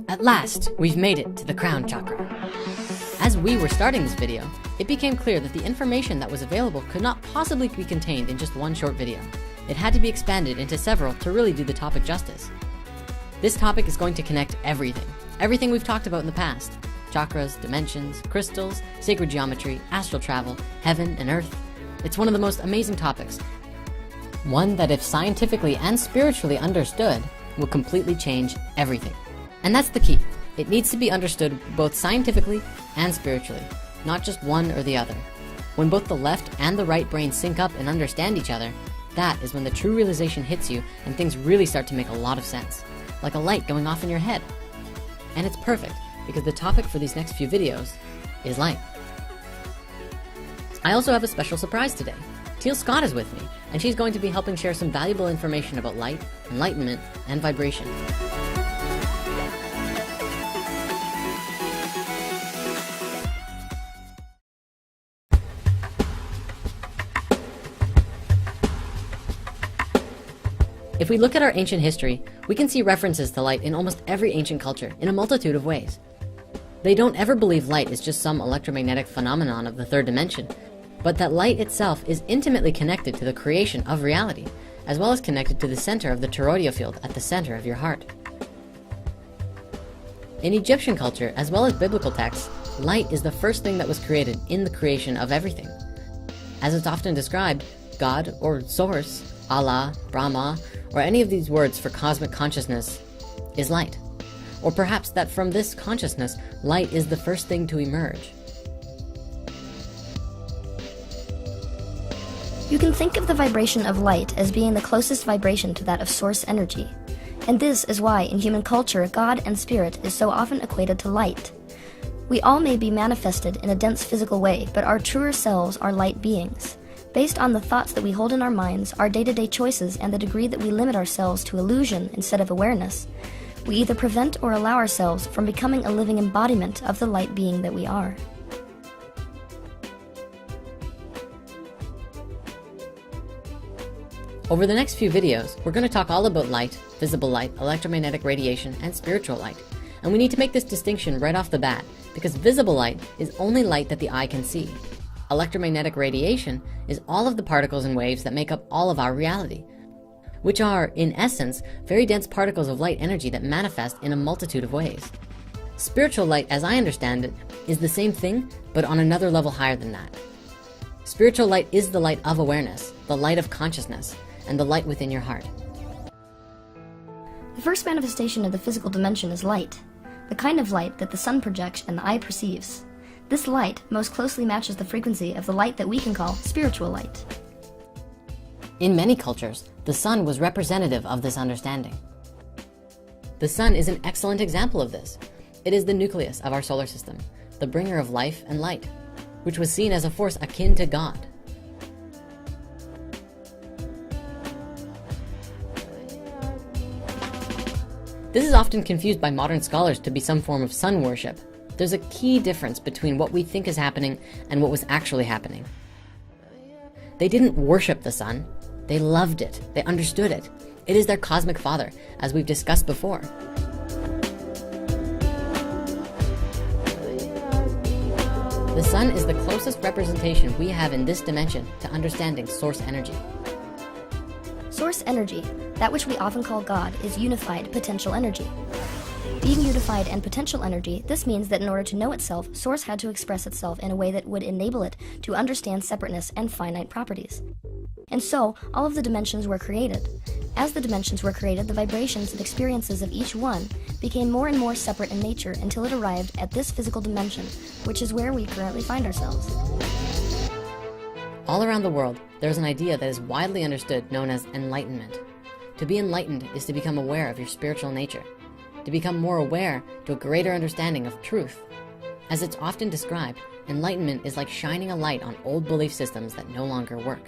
At last, we've made it to the crown chakra. As we were starting this video, it became clear that the information that was available could not possibly be contained in just one short video. It had to be expanded into several to really do the topic justice. This topic is going to connect everything we've talked about in the past. Chakras, dimensions, crystals, sacred geometry, astral travel, heaven and earth. It's one of the most amazing topics. One that if scientifically and spiritually understood, will completely change everything. And that's the key. It needs to be understood both scientifically and spiritually, not just one or the other. When both the left and the right brain sync up and understand each other, that is when the true realization hits you and things really start to make a lot of sense, like a light going off in your head. And it's perfect because the topic for these next few videos is light. I also have a special surprise today. Teal Scott is with me, and she's going to be helping share some valuable information about light, enlightenment, and vibration. If we look at our ancient history, we can see references to light in almost every ancient culture in a multitude of ways. They don't ever believe light is just some electromagnetic phenomenon of the third dimension, but that light itself is intimately connected to the creation of reality, as well as connected to the center of the toroidal field at the center of your heart. In Egyptian culture, as well as biblical texts, light is the first thing that was created in the creation of everything. As it's often described, God or Source, Allah, Brahma, or any of these words for cosmic consciousness is light. Or perhaps that from this consciousness, light is the first thing to emerge. You can think of the vibration of light as being the closest vibration to that of source energy. And this is why in human culture, God and spirit is so often equated to light. We all may be manifested in a dense physical way, but our truer selves are light beings. Based on the thoughts that we hold in our minds, our day-to-day choices, and the degree that we limit ourselves to illusion instead of awareness, we either prevent or allow ourselves from becoming a living embodiment of the light being that we are. Over the next few videos, we're going to talk all about light, visible light, electromagnetic radiation, and spiritual light. And we need to make this distinction right off the bat, because visible light is only light that the eye can see. Electromagnetic radiation is all of the particles and waves that make up all of our reality, which are, in essence, very dense particles of light energy that manifest in a multitude of ways. Spiritual light, as I understand it, is the same thing, but on another level higher than that. Spiritual light is the light of awareness, the light of consciousness, and the light within your heart. The first manifestation of the physical dimension is light, the kind of light that the sun projects and the eye perceives. This light most closely matches the frequency of the light that we can call spiritual light. In many cultures, the sun was representative of this understanding. The sun is an excellent example of this. It is the nucleus of our solar system, the bringer of life and light, which was seen as a force akin to God. This is often confused by modern scholars to be some form of sun worship. There's a key difference between what we think is happening and what was actually happening. They didn't worship the sun. They loved it. They understood it. It is their cosmic father, as we've discussed before. The sun is the closest representation we have in this dimension to understanding source energy. Source energy, that which we often call God, is unified potential energy. Being unified and potential energy, this means that in order to know itself, Source had to express itself in a way that would enable it to understand separateness and finite properties. And so, all of the dimensions were created. As the dimensions were created, the vibrations and experiences of each one became more and more separate in nature until it arrived at this physical dimension, which is where we currently find ourselves. All around the world, there's an idea that is widely understood known as enlightenment. To be enlightened is to become aware of your spiritual nature, to become more aware to a greater understanding of truth. As it's often described, enlightenment is like shining a light on old belief systems that no longer work.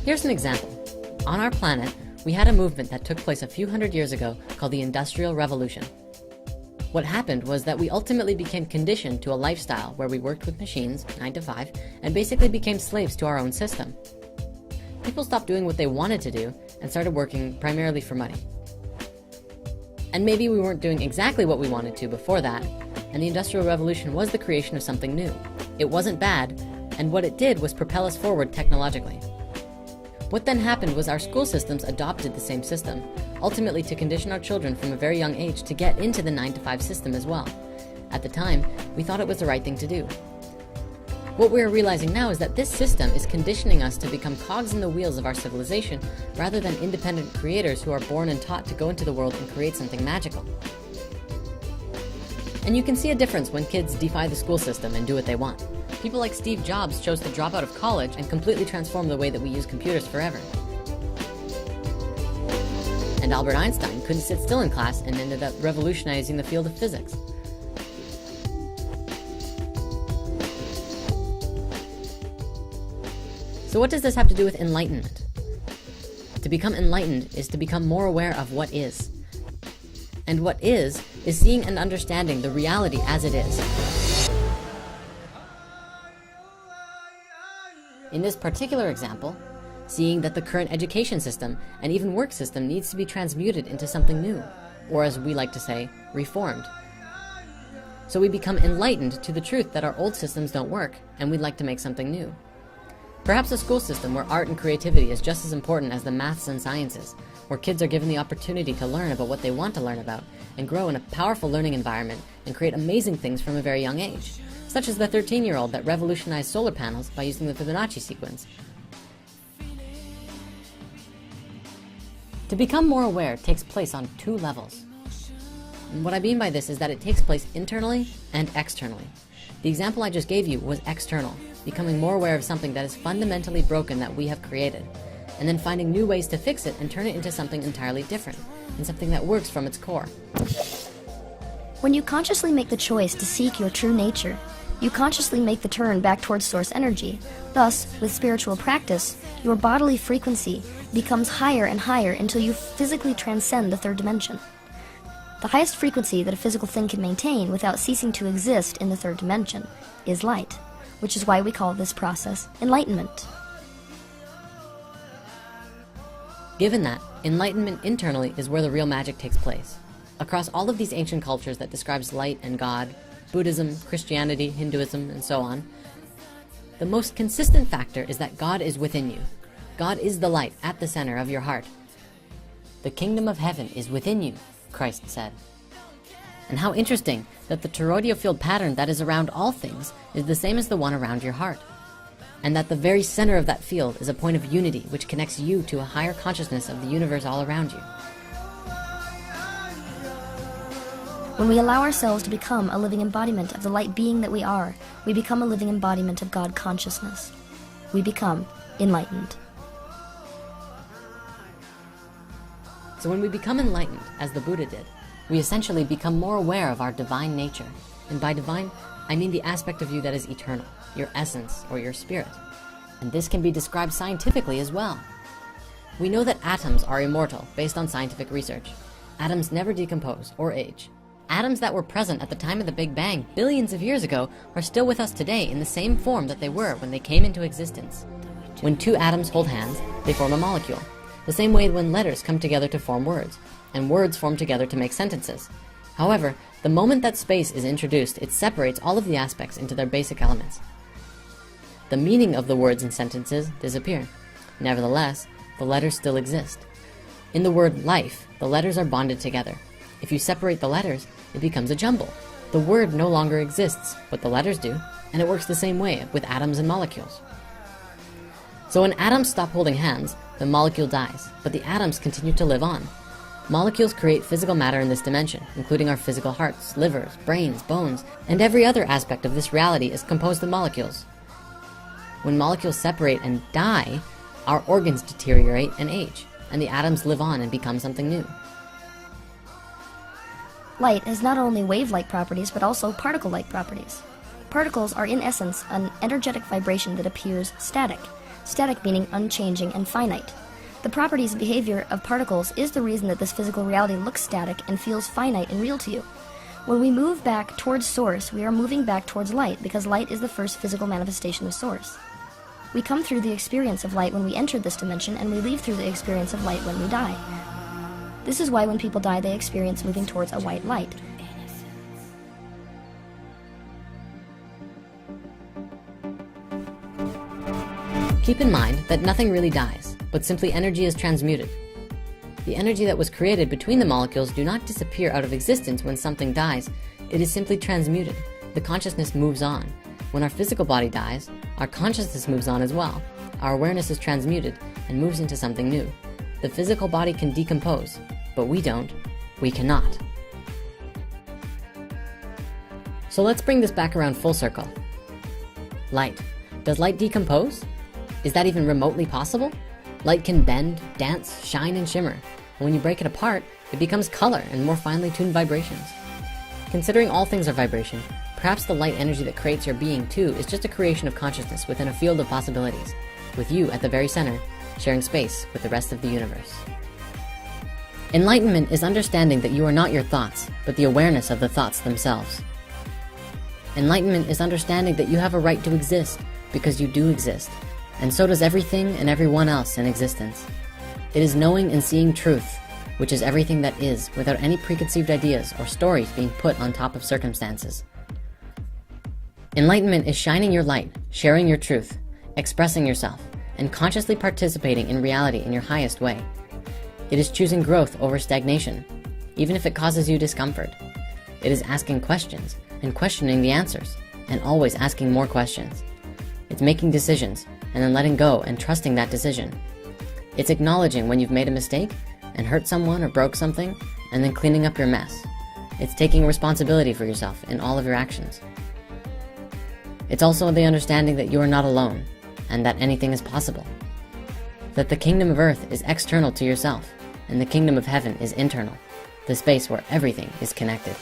Here's an example. On our planet, we had a movement that took place a few hundred years ago called the Industrial Revolution. What happened was that we ultimately became conditioned to a lifestyle where we worked with machines 9 to 5 and basically became slaves to our own system. People stopped doing what they wanted to do and started working primarily for money. And maybe we weren't doing exactly what we wanted to before that, and the Industrial Revolution was the creation of something new. It wasn't bad, and what it did was propel us forward technologically. What then happened was our school systems adopted the same system, ultimately to condition our children from a very young age to get into the 9-to-5 system as well. At the time, we thought it was the right thing to do. What we are realizing now is that this system is conditioning us to become cogs in the wheels of our civilization rather than independent creators who are born and taught to go into the world and create something magical. And you can see a difference when kids defy the school system and do what they want. People like Steve Jobs chose to drop out of college and completely transform the way that we use computers forever. And Albert Einstein couldn't sit still in class and ended up revolutionizing the field of physics. So what does this have to do with enlightenment? To become enlightened is to become more aware of what is. And what is seeing and understanding the reality as it is. In this particular example, seeing that the current education system and even work system needs to be transmuted into something new, or as we like to say, reformed. So we become enlightened to the truth that our old systems don't work, and we'd like to make something new. Perhaps a school system where art and creativity is just as important as the maths and sciences, where kids are given the opportunity to learn about what they want to learn about and grow in a powerful learning environment and create amazing things from a very young age, such as the 13-year-old that revolutionized solar panels by using the Fibonacci sequence. To become more aware takes place on 2 levels. And what I mean by this is that it takes place internally and externally. The example I just gave you was external, becoming more aware of something that is fundamentally broken that we have created, and then finding new ways to fix it and turn it into something entirely different, and something that works from its core. When you consciously make the choice to seek your true nature, you consciously make the turn back towards source energy. Thus, with spiritual practice, your bodily frequency becomes higher and higher until you physically transcend the 3rd dimension. The highest frequency that a physical thing can maintain without ceasing to exist in the 3rd dimension is light, which is why we call this process enlightenment. Given that, enlightenment internally is where the real magic takes place. Across all of these ancient cultures that describes light and God, Buddhism, Christianity, Hinduism, and so on, the most consistent factor is that God is within you. God is the light at the center of your heart. The kingdom of heaven is within you, Christ said. And how interesting that the toroidal field pattern that is around all things is the same as the one around your heart. And that the very center of that field is a point of unity which connects you to a higher consciousness of the universe all around you. When we allow ourselves to become a living embodiment of the light being that we are, we become a living embodiment of God consciousness. We become enlightened. So when we become enlightened, as the Buddha did, we essentially become more aware of our divine nature. And by divine, I mean the aspect of you that is eternal, your essence or your spirit. And this can be described scientifically as well. We know that atoms are immortal based on scientific research. Atoms never decompose or age. Atoms that were present at the time of the Big Bang billions of years ago are still with us today in the same form that they were when they came into existence. When 2 atoms hold hands, they form a molecule. The same way when letters come together to form words, and words form together to make sentences. However, the moment that space is introduced, it separates all of the aspects into their basic elements. The meaning of the words and sentences disappear. Nevertheless, the letters still exist. In the word life, the letters are bonded together. If you separate the letters, it becomes a jumble. The word no longer exists, but the letters do, and it works the same way with atoms and molecules. So when atoms stop holding hands, the molecule dies, but the atoms continue to live on. Molecules create physical matter in this dimension, including our physical hearts, livers, brains, bones, and every other aspect of this reality is composed of molecules. When molecules separate and die, our organs deteriorate and age, and the atoms live on and become something new. Light has not only wave-like properties, but also particle-like properties. Particles are in essence an energetic vibration that appears static. Static meaning unchanging and finite. The properties and behavior of particles is the reason that this physical reality looks static and feels finite and real to you. When we move back towards source, we are moving back towards light, because light is the first physical manifestation of source. We come through the experience of light when we enter this dimension, and we leave through the experience of light when we die. This is why when people die, they experience moving towards a white light. Keep in mind that nothing really dies, but simply energy is transmuted. The energy that was created between the molecules do not disappear out of existence when something dies. It is simply transmuted. The consciousness moves on. When our physical body dies, our consciousness moves on as well. Our awareness is transmuted and moves into something new. The physical body can decompose, but we don't. We cannot. So let's bring this back around full circle. Light. Does light decompose? Is that even remotely possible? Light can bend, dance, shine, and shimmer. And when you break it apart, it becomes color and more finely tuned vibrations. Considering all things are vibration, perhaps the light energy that creates your being too is just a creation of consciousness within a field of possibilities, with you at the very center, sharing space with the rest of the universe. Enlightenment is understanding that you are not your thoughts, but the awareness of the thoughts themselves. Enlightenment is understanding that you have a right to exist because you do exist, and so does everything and everyone else in existence. It is knowing and seeing truth, which is everything that is, without any preconceived ideas or stories being put on top of circumstances. Enlightenment is shining your light, sharing your truth, expressing yourself, and consciously participating in reality in your highest way. It is choosing growth over stagnation, even if it causes you discomfort. It is asking questions and questioning the answers, and always asking more questions. It's making decisions and then letting go and trusting that decision. It's acknowledging when you've made a mistake and hurt someone or broke something, and then cleaning up your mess. It's taking responsibility for yourself in all of your actions. It's also the understanding that you are not alone and that anything is possible. That the kingdom of earth is external to yourself and the kingdom of heaven is internal, the space where everything is connected.